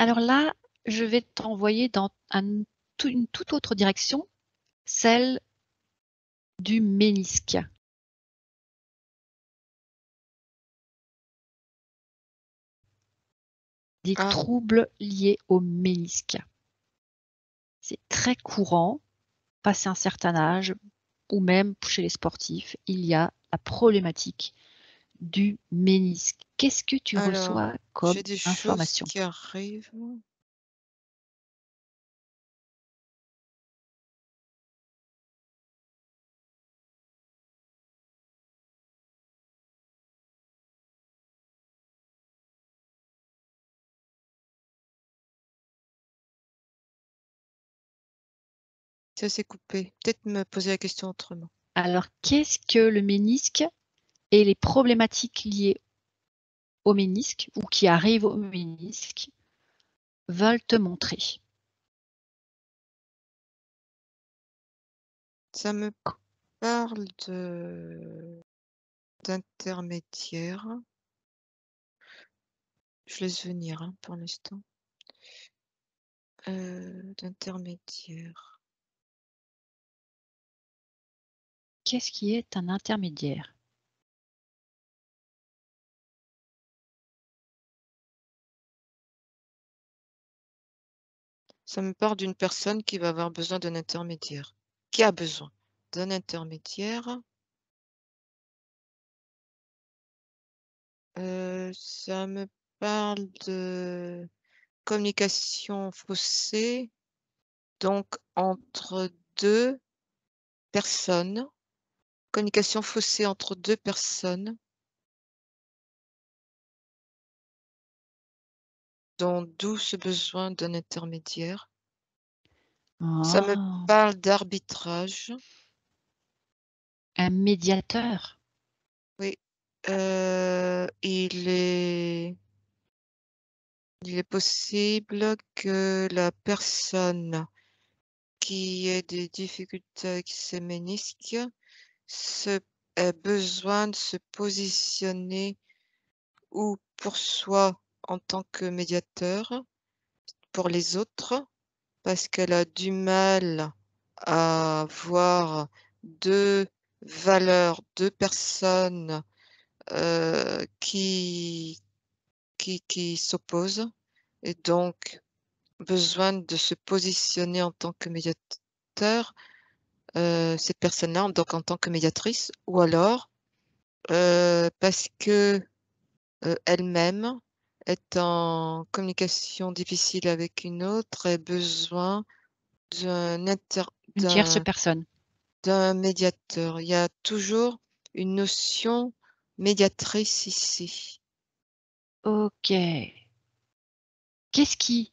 Alors là, je vais t'envoyer dans une toute autre direction, celle du ménisque. Des Ah. troubles liés au ménisque. C'est très courant, passé un certain âge, ou même chez les sportifs, il y a la problématique du ménisque. Qu'est-ce que tu Alors, reçois comme j'ai des choses information? qui arrivent. Ça s'est coupé. Peut-être me poser la question autrement. Alors, qu'est-ce que le ménisque et les problématiques liées au ménisque ou qui arrivent au ménisque veulent te montrer? Ça me parle d'intermédiaire. Je laisse venir hein, pour l'instant. D'intermédiaire. Qu'est-ce qui est un intermédiaire? Ça me parle d'une personne qui va avoir besoin d'un intermédiaire. Qui a besoin d'un intermédiaire. Ça me parle de communication faussée, donc entre 2 personnes. Communication faussée entre 2 personnes. D'où ce besoin d'un intermédiaire. Ça me Ah, parle d'arbitrage. un médiateur? Oui, il est possible que la personne qui ait des difficultés avec ses ménisques ait besoin de se positionner ou pour soi en tant que médiateur, pour les autres, parce qu'elle a du mal à voir 2 valeurs, 2 personnes, qui s'opposent et donc besoin de se positionner en tant que médiateur, cette personne-là, donc en tant que médiatrice ou alors, parce que, elle-même est en communication difficile avec une autre et besoin d'un inter Une tierce d'un personne? d'un médiateur. Il y a toujours une notion médiatrice ici. OK. Qu'est-ce qui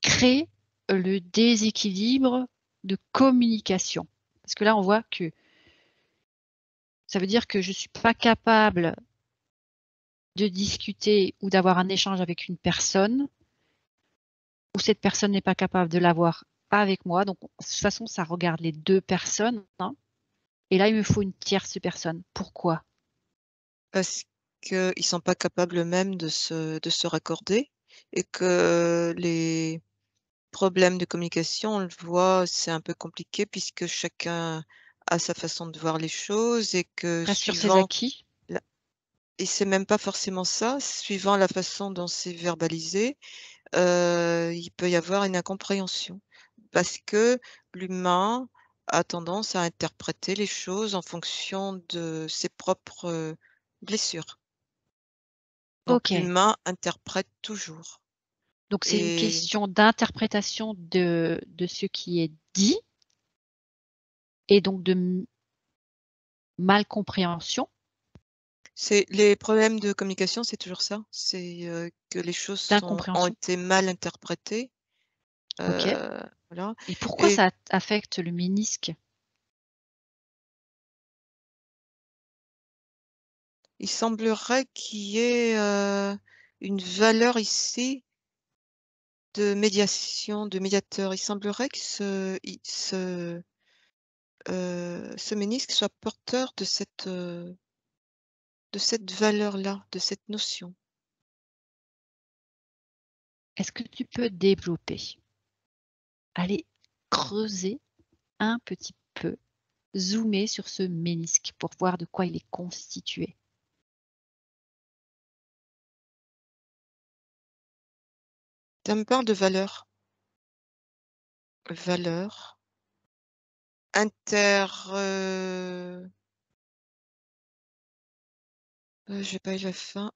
crée le déséquilibre de communication? Parce que là, on voit que ça veut dire que je suis pas capable de discuter ou d'avoir un échange avec une personne ou cette personne n'est pas capable de l'avoir avec moi. Donc, de toute façon, ça regarde les 2 personnes, hein. Et là, il me faut une tierce personne. Pourquoi? Parce qu'ils sont pas capables eux-mêmes de se raccorder et que les problèmes de communication, on le voit, c'est un peu compliqué puisque chacun a sa façon de voir les choses et que Reste sur ses suivant acquis? la et c'est même pas forcément ça, suivant la façon dont c'est verbalisé, il peut y avoir une incompréhension. Parce que l'humain a tendance à interpréter les choses en fonction de ses propres, blessures. Donc OK. l'humain interprète toujours Donc c'est une et question d'interprétation de ce qui est dit et donc de mal compréhension, c'est les problèmes de communication, c'est toujours ça. C'est, que les choses ont d'incompréhension. été mal interprétées, OK. voilà Et pourquoi et ça affecte le ménisque? il semblerait qu'il y ait, une valeur ici de médiateur. Il semblerait que ce ménisque soit porteur de cette valeur-là, de cette notion. Est-ce que tu peux développer? Aller creuser un petit peu, zoomer sur ce ménisque pour voir de quoi il est constitué. Ça me parle de valeurs. Valeurs. J'ai pas eu la fin.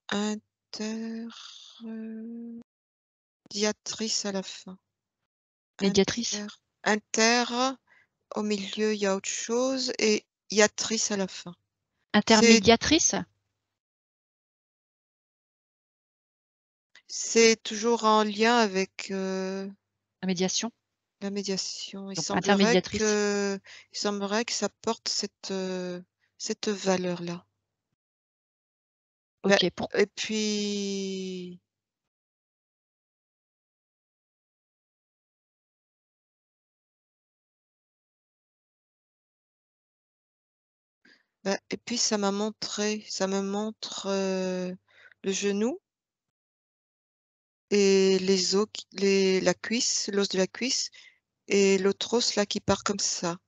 Diatrice à la fin. Médiatrice? Inter, au milieu, il y a autre chose et iatrice à la fin. Intermédiatrice? C'est toujours en lien avec La médiation? la médiation. Donc intermédiatrice. Il semblerait que ça porte cette valeur-là. OK, Et puis et puis ça me montre, le genou et les os la cuisse, l'os de la cuisse et l'autre os là qui part comme ça.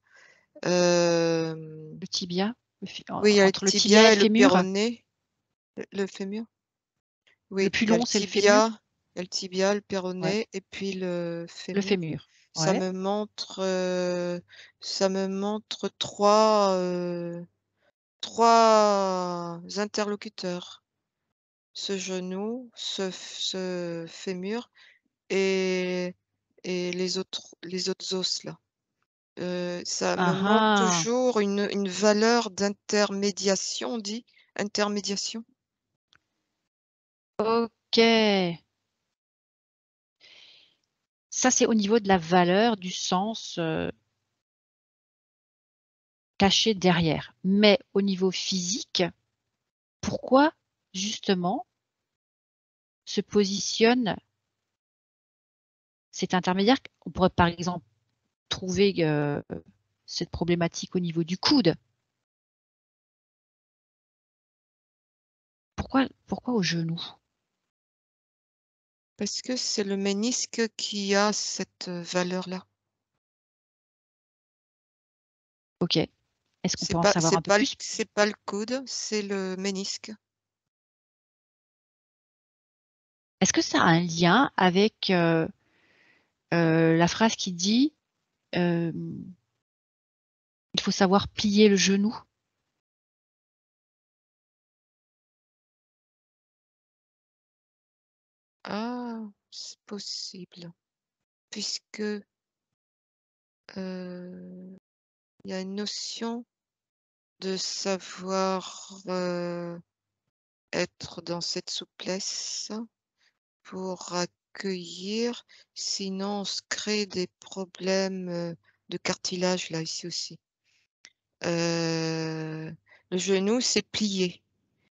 le tibia, Oui, il y a le entre le tibia et tibia le et le fémur. péroné. Le fémur? Le Oui, plus il y a long, c'est le fémur? le tibia, le Ouais, péroné et puis le le fémur. fémur. Ça Ouais. me montre, ça me montre 3 interlocuteurs. Ce genou, ce fémur et les autres os là. Ça me Ah montre ah! toujours une valeur d'intermédiation, on dit? Intermédiation? OK. Ça, c'est au niveau de la valeur, du sens, caché derrière. Mais au niveau physique, pourquoi justement se positionne cet intermédiaire? On pourrait par exemple trouver, cette problématique au niveau du coude. Pourquoi au genou? Parce que c'est le ménisque qui a cette valeur-là. OK. Est-ce qu'on peut en savoir un peu plus? C'est pas le coude, c'est le ménisque. Est-ce que ça a un lien avec, la phrase qui dit, hem: «Il faut savoir plier le genou»? Ah, c'est possible. Puisque, il y a une notion de savoir, être dans cette souplesse pour accueillir, sinon on se crée des problèmes, de cartilage là, ici aussi. Le genou, c'est plié.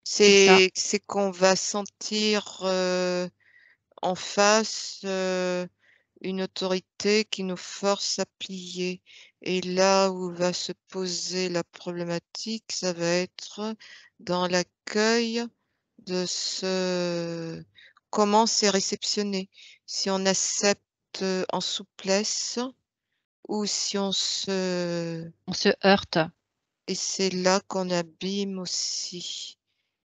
C'est ça. C'est qu'on va sentir, en face, une autorité qui nous force à plier et là où va se poser la problématique, ça va être dans l'accueil de ce comment c'est réceptionné. Si on accepte, en souplesse ou si on se On se heurte. et c'est là qu'on abîme aussi,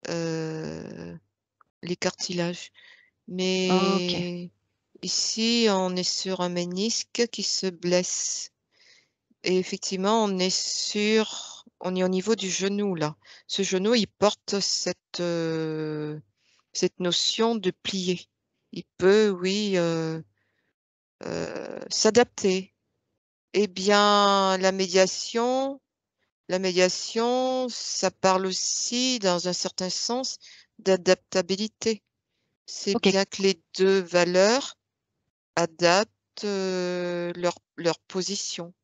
heu, les cartilages. OK. Mais ici, on est sur un ménisque qui se blesse et effectivement, on est au niveau du genou là. Ce genou, il porte cette notion de plier. Il peut, oui, s'adapter. Eh bien, la médiation, ça parle aussi, dans un certain sens, d'adaptabilité. C'est OK. bien que les 2 valeurs adaptent, leur position.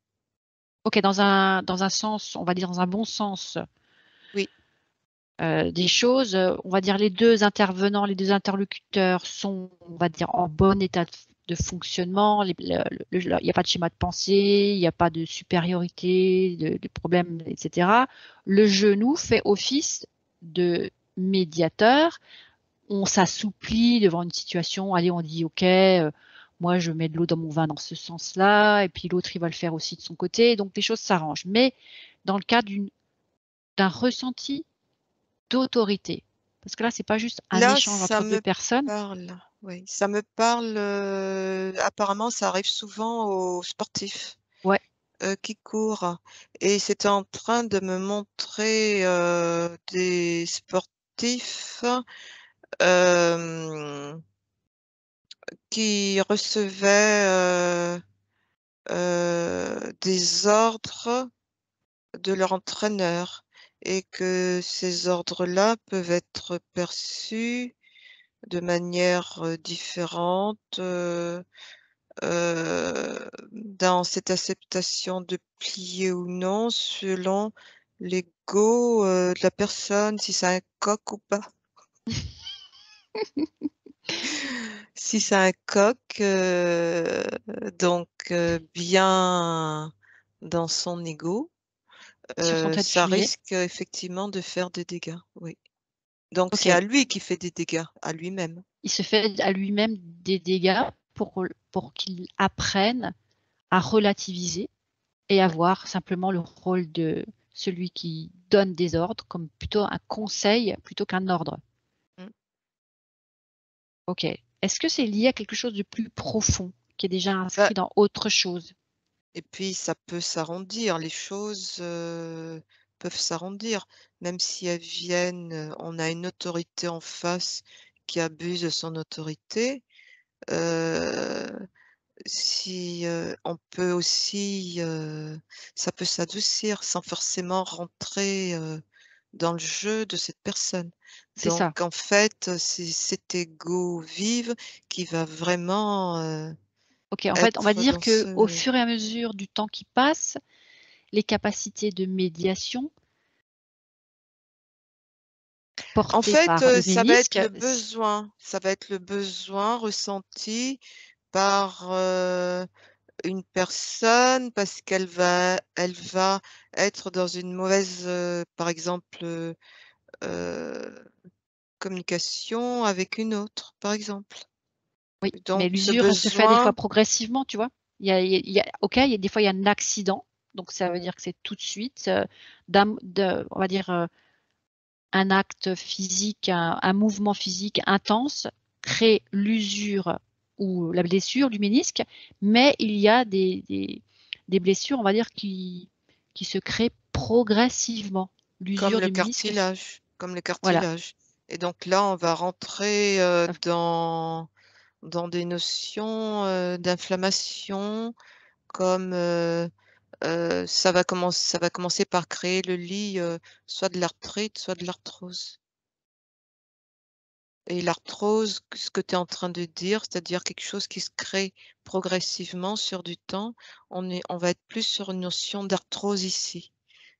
OK, dans un sens, on va dire dans un bon sens, Oui, des choses, on va dire les 2 intervenants, les 2 interlocuteurs sont, on va dire, en bon état de fonctionnement. Les le il y a pas de schéma de pensée, il y a pas de supériorité, de problème et cetera. Le genou fait office de médiateur on s'assouplit devant une situation. Allez, on dit: «OK, moi je mets de l'eau dans mon vin dans ce sens-là» et puis l'autre il va le faire aussi de son côté, donc les choses s'arrangent. Mais dans le cas d'un ressenti d'autorité, parce que là, c'est pas juste un Là, échange ça entre 2 me personnes. parle, oui, ça me parle, apparemment ça arrive souvent aux sportifs, Ouais, qui courent et c'était en train de me montrer, des sportifs, hem, qui recevaient, des ordres de leur entraîneur et que ces ordres-là peuvent être perçus de manière, différente, dans cette acceptation de plier ou non selon l'ego, de la personne, si c'est un coq ou pas. Si c'est un coq, donc bien dans son ego, sur son trait de ça fumier. risque effectivement de faire des dégâts, oui. Donc c'est OK, à lui qui fait des dégâts, à lui-même. il se fait à lui-même des dégâts pour qu'il apprenne à relativiser et à Mmh, voir simplement le rôle de celui qui donne des ordres comme plutôt un conseil plutôt qu'un ordre. mmh. OK. Est-ce que c'est lié à quelque chose de plus profond, qui est déjà Bah inscrit dans autre chose? et puis ça peut s'arrondir, les choses, peuvent s'arrondir. Même si elles viennent, on a une autorité en face qui abuse de son autorité, heu, si, on peut aussi, ça peut s'adoucir sans forcément rentrer, dans le jeu de cette personne. C'est Donc ça. en fait, c'est cet ego vive qui va vraiment, OK, en fait, on va être dire dans qu'au ce fur et à mesure du temps qui passe, les capacités de médiation en portées fait, par le ça va être ménisque le s besoin, ça va être le besoin ressenti par, une personne parce qu'elle va être dans une mauvaise, par exemple, communication avec une autre, par exemple. oui, Donc mais ce l'usure, elle se fait des fois besoin progressivement, tu vois? Il y a OK, il y a des fois, il y a un accident, donc ça veut dire que c'est tout de suite, on va dire, un acte physique, un mouvement physique intense crée l'usure ou la blessure du ménisque, mais il y a des blessures, on va dire, qui se créent progressivement. L'usure du ménisque comme le voilà, cartilage et donc là, on va rentrer, ça dans des notions, d'inflammation comme, ça va commencer par créer le lit, soit de l'arthrite, soit de l'arthrose et l'arthrose, ce que tu es en train de dire, c'est-à-dire quelque chose qui se crée progressivement sur du temps, on va être plus sur une notion d'arthrose ici.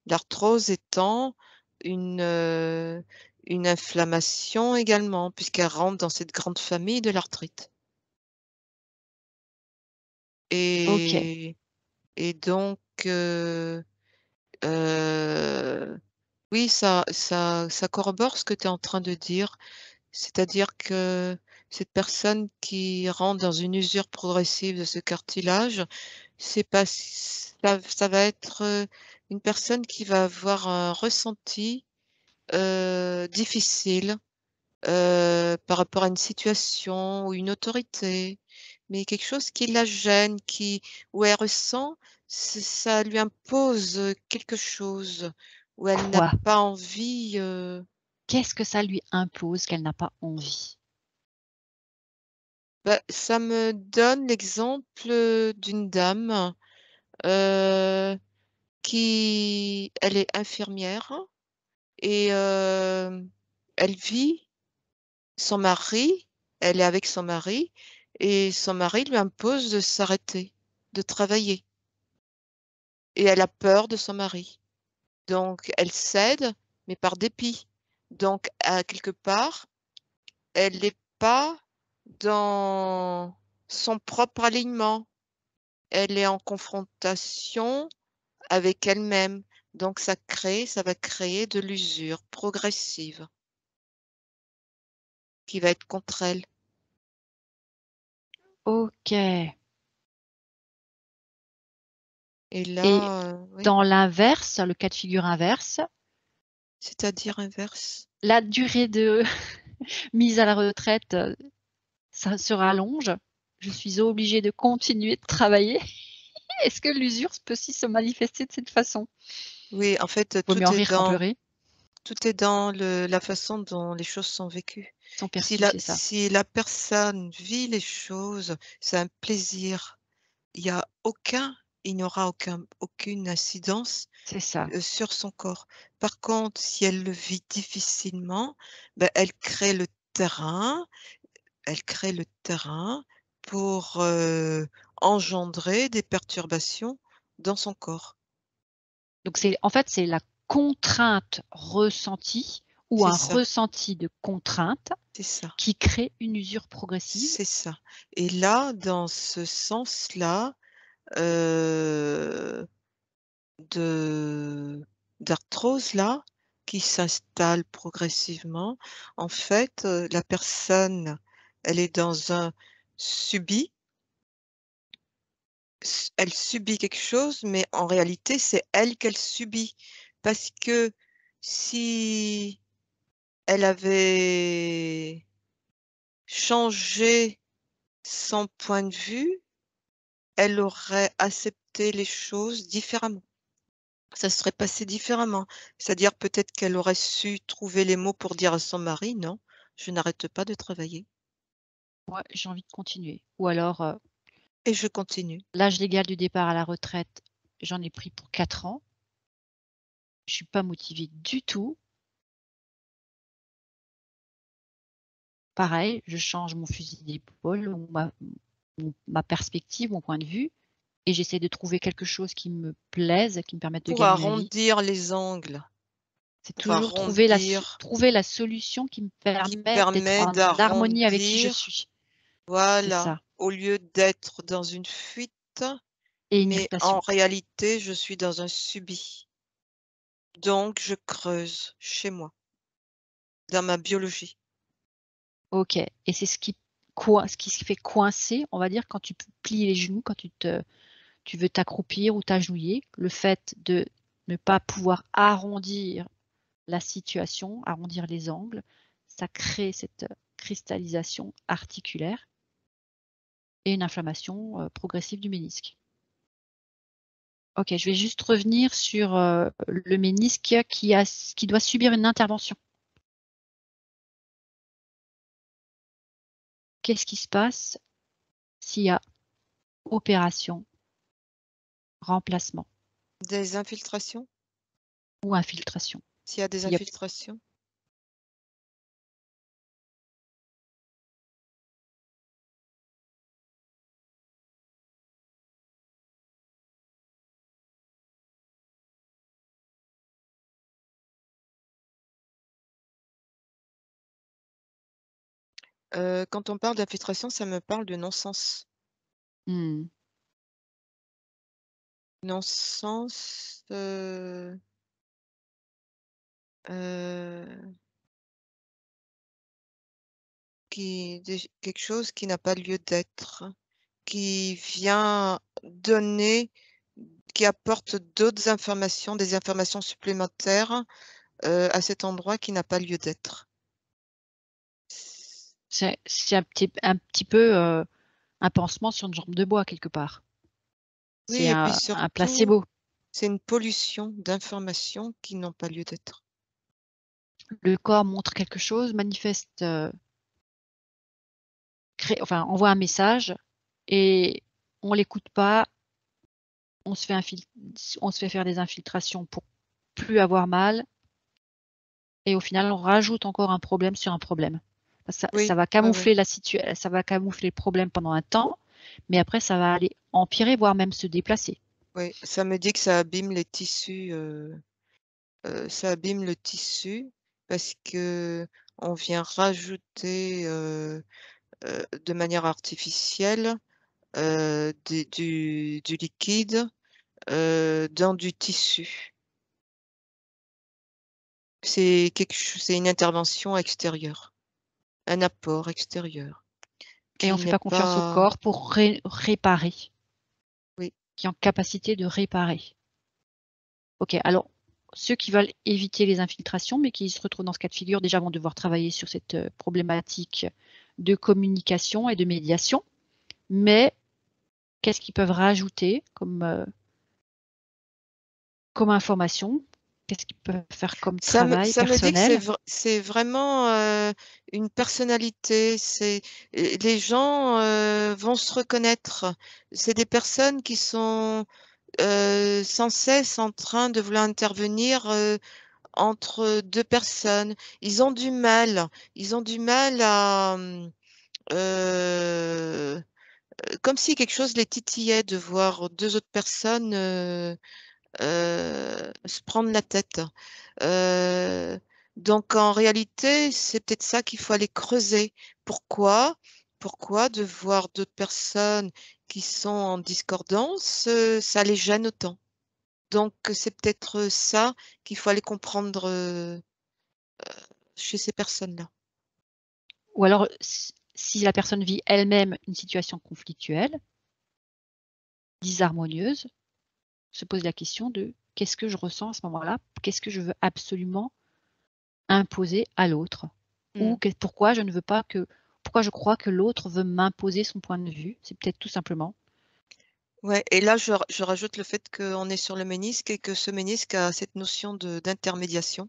L'arthrose étant une, heu, une inflammation également puisqu'elle rentre dans cette grande famille de l'arthrite OK, et donc heu, oui, ça corrobore ce que tu es en train de dire. C'est-à-dire que cette personne qui rentre dans une usure progressive de ce cartilage, c'est pas ça va être, une personne qui va avoir un ressenti, difficile, par rapport à une situation ou une autorité, mais quelque chose qui la gêne, où elle ressent, ça lui impose, quelque chose, où elle n'a quoi? pas envie, Qu'est-ce que ça lui impose qu'elle n'a pas envie? bah, ça me donne l'exemple, d'une dame, heu, qui elle est infirmière et elle vit son mari elle est avec son mari et son mari lui impose de s'arrêter, de travailler et elle a peur de son mari. Donc elle cède, mais par dépit. Donc à quelque part, elle n'est pas dans son propre alignement. Elle est en confrontation avec elle-même. Donc ça va créer de l'usure progressive. qui va être contre elle. OK. Et Et là, oui, dans l'inverse, le cas de figure inverse, c'est-à-dire inverse? la durée de mise à la retraite, ça se rallonge. Je suis obligée de continuer de travailler. Est-ce que l'usure peut aussi se manifester de cette façon? Oui, en fait, Vaut mieux en rire qu'en pleurer. tout est dans la façon dont les choses sont vécues. Sont Si perçus, la c'est ça. si la personne vit les choses, c'est un plaisir, il y a il n'y aura aucune incidence, C'est ça. sur son corps. Par contre, si elle le vit difficilement, bah, elle crée le terrain pour, engendrer des perturbations dans son corps. Donc c'est en fait, c'est la contrainte ressentie ou C'est un ça, ressenti de contrainte c'est ça. qui crée une usure progressive. C'est ça. Et là, dans ce sens-là, heu, de d'arthrose-là, qui s'installe progressivement, en fait, la personne, elle est dans un subit, elle subit quelque chose, mais en réalité, c'est elle qu'elle subit. Parce que si elle avait changé son point de vue, elle aurait accepté les choses différemment. Ça serait passé différemment. C'est-à-dire peut-être qu'elle aurait su trouver les mots pour dire à son mari: «Non, je n'arrête pas de travailler Ouais, j'ai envie de continuer. Ou alors, et je continue». l'âge légal du départ à la retraite, j'en ai pris pour 4 ans. Je suis pas motivée du tout. Pareil, je change mon fusil d'épaule ou ma perspective, mon point de vue et j'essaie de trouver quelque chose qui me plaise, qui me permette de Pour gagner ma vie. arrondir les angles, C'est pour toujours arrondir, trouver la solution qui me qui permet d'être permet en harmonie avec qui je d'arrondir, suis. C'est voilà, ça au lieu d'être dans une fuite, et une mais en irritation. réalité, je suis dans un subit. Donc je creuse chez moi, dans ma biologie. OK et c'est ce qui se fait coincer, on va dire, quand tu plies les genoux, quand tu veux t'accroupir ou t'agenouiller, le fait de ne pas pouvoir arrondir la situation, arrondir les angles, ça crée cette cristallisation articulaire et une inflammation, progressive du ménisque. OK, je vais juste revenir sur, le ménisque qui doit subir une intervention. Qu'est-ce qui se passe s'il y a opération, remplacement Des infiltrations? ou infiltration? S'il y a des Il y a infiltrations? Quand on parle d'infiltration, ça me parle de non-sens. mmh, Non-sens, heu, quelque chose qui n'a pas lieu d'être, qui vient donner qui apporte d'autres informations, des informations supplémentaires, à cet endroit qui n'a pas lieu d'être. c'est un petit peu, un pansement sur une jambe de bois quelque part. Oui C'est et puis un surtout, placebo. c'est une pollution d'informations qui n'ont pas lieu d'être. Le corps montre quelque chose, manifeste, envoie un message et on l'écoute pas, on se fait on se fait faire des infiltrations pour plus avoir mal et au final, on rajoute encore un problème sur un problème. Ça Oui, va ouais, ouais, camoufler ça va camoufler le problème pendant un temps, mais après ça va aller empirer, voire même se déplacer. oui, ça me dit que ça abîme les tissus, ça abîme le tissu parce qu'on vient rajouter, de manière artificielle, du liquide, dans du tissu. C'est une intervention extérieure. un apport extérieur Et on qui ne fait n'est pas confiance au pas corps pour réparer, oui. qui est en capacité de réparer. OK, alors ceux qui veulent éviter les infiltrations, mais qui se retrouvent dans ce cas de figure, déjà vont devoir travailler sur cette, problématique de communication et de médiation. Mais qu'est-ce qu'ils peuvent rajouter comme information? Qu'est-ce qu'ils peuvent faire comme travail Ça me dit que personnel? c'est vraiment, une personnalité. Les gens, vont se reconnaître. C'est des personnes qui sont, sans cesse en train de vouloir intervenir, entre 2 personnes. Ils ont du mal à, comme si quelque chose les titillait de voir 2 autres personnes, se prendre la tête. Heu, donc en réalité, c'est peut-être ça qu'il faut aller creuser. Pourquoi? Pourquoi de voir d'autres personnes qui sont en discordance, ça les gêne autant? Donc c'est peut-être, ça qu'il faut aller comprendre, chez ces personnes-là. Ou alors si la personne vit elle-même une situation conflictuelle, disharmonieuse, se pose la question de: «Qu'est-ce que je ressens à ce moment-là? Qu'est-ce que je veux absolument imposer à l'autre?» Mmh. Ou pourquoi je crois que l'autre veut m'imposer son point de vue? C'est peut-être tout simplement Ouais et là, je rajoute le fait qu'on est sur le ménisque et que ce ménisque a cette notion de d'intermédiation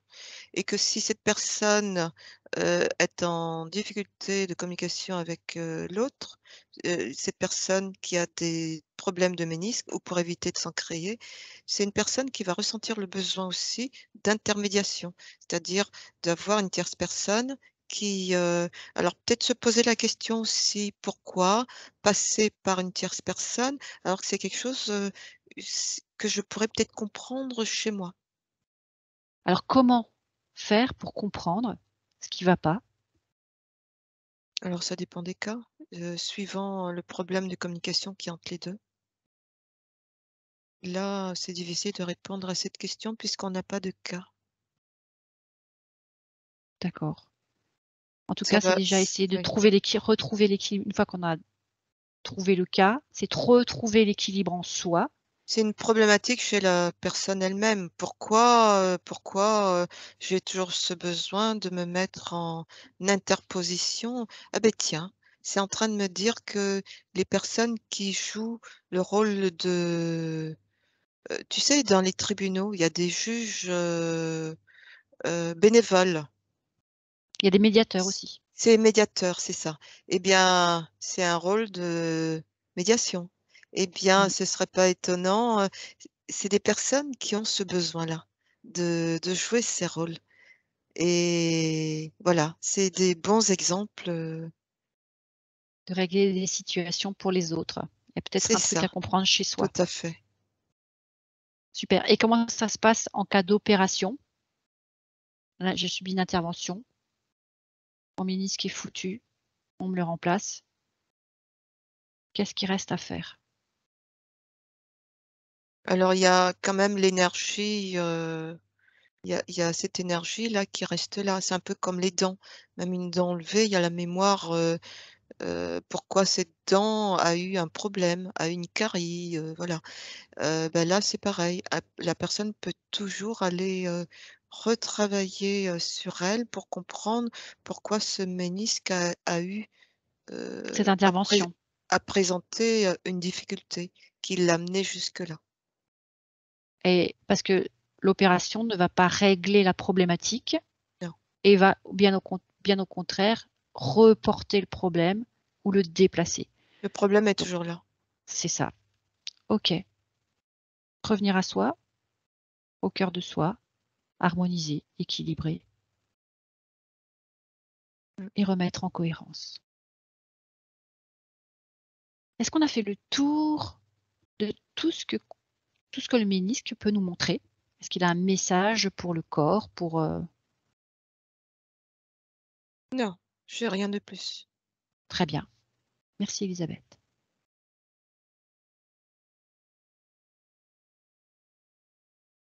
et que si cette personne, est en difficulté de communication avec, l'autre, cette personne qui a des problèmes de ménisque ou pour éviter de s'en créer, c'est une personne qui va ressentir le besoin aussi d'intermédiation. C'est-à-dire d'avoir une tierce personne qui, alors peut-être se poser la question aussi: «Pourquoi passer par une tierce personne?» alors que c'est quelque chose, que je pourrais peut-être comprendre chez moi. alors comment faire pour comprendre ce qui ne va pas? Alors ça dépend des cas, suivant le problème de communication qu'il y a entre les 2. Là, c'est difficile de répondre à cette question puisqu'on n'a pas de cas. D'accord. En tout Ça cas, c'est va déjà s essayer de Oui. retrouver l'équilibre. Une fois qu'on a trouvé le cas, c'est de retrouver l'équilibre en soi. C'est une problématique chez la personne elle-même. Pourquoi, j'ai toujours ce besoin de me mettre en interposition? Ah beh, tiens, c'est en train de me dire que les personnes qui jouent le rôle de, tu sais, dans les tribunaux, il y a des juges, bénévoles. Il y a des médiateurs C aussi. c'est médiateur, c'est ça. Eh bien, c'est un rôle de médiation. Eh bien, Mmh. ce serait pas étonnant, c'est des personnes qui ont ce besoin-là, de jouer ces rôles et voilà, c'est des bons exemples, De régler des situations pour les autres. Il y a peut-être c'est un truc ça, à comprendre chez tout soi. à fait. Super, et comment ça se passe en cas d'opération? Là, j'ai subi une intervention, mon ménisque est foutu, on me le remplace. Qu'est-ce qui reste à faire? Alors il y a quand même l'énergie, il y a cette énergie-là qui reste là. C'est un peu comme les dents. Même une dent enlevée, il y a la mémoire, pourquoi cette dent a eu un problème, a eu une carie, voilà. Bah, là, c'est pareil, la personne peut toujours aller, retravailler, sur elle pour comprendre pourquoi ce ménisque a eu, Cette à pré intervention, à présenter, une difficulté qui l'a amené jusque-là. et parce que l'opération ne va pas régler la problématique Non, et va bien au contraire, reporter le problème ou le déplacer. le problème est Donc toujours là. c'est ça. OK. Revenir à soi, au cœur de soi, harmoniser, équilibrer Mmh. et remettre en cohérence. Est-ce qu'on a fait le tour de tout ce que le ménisque peut nous montrer? Est-ce qu'il a un message pour le corps, Non, j'ai rien de plus. Très bien. Merci Elisabeth.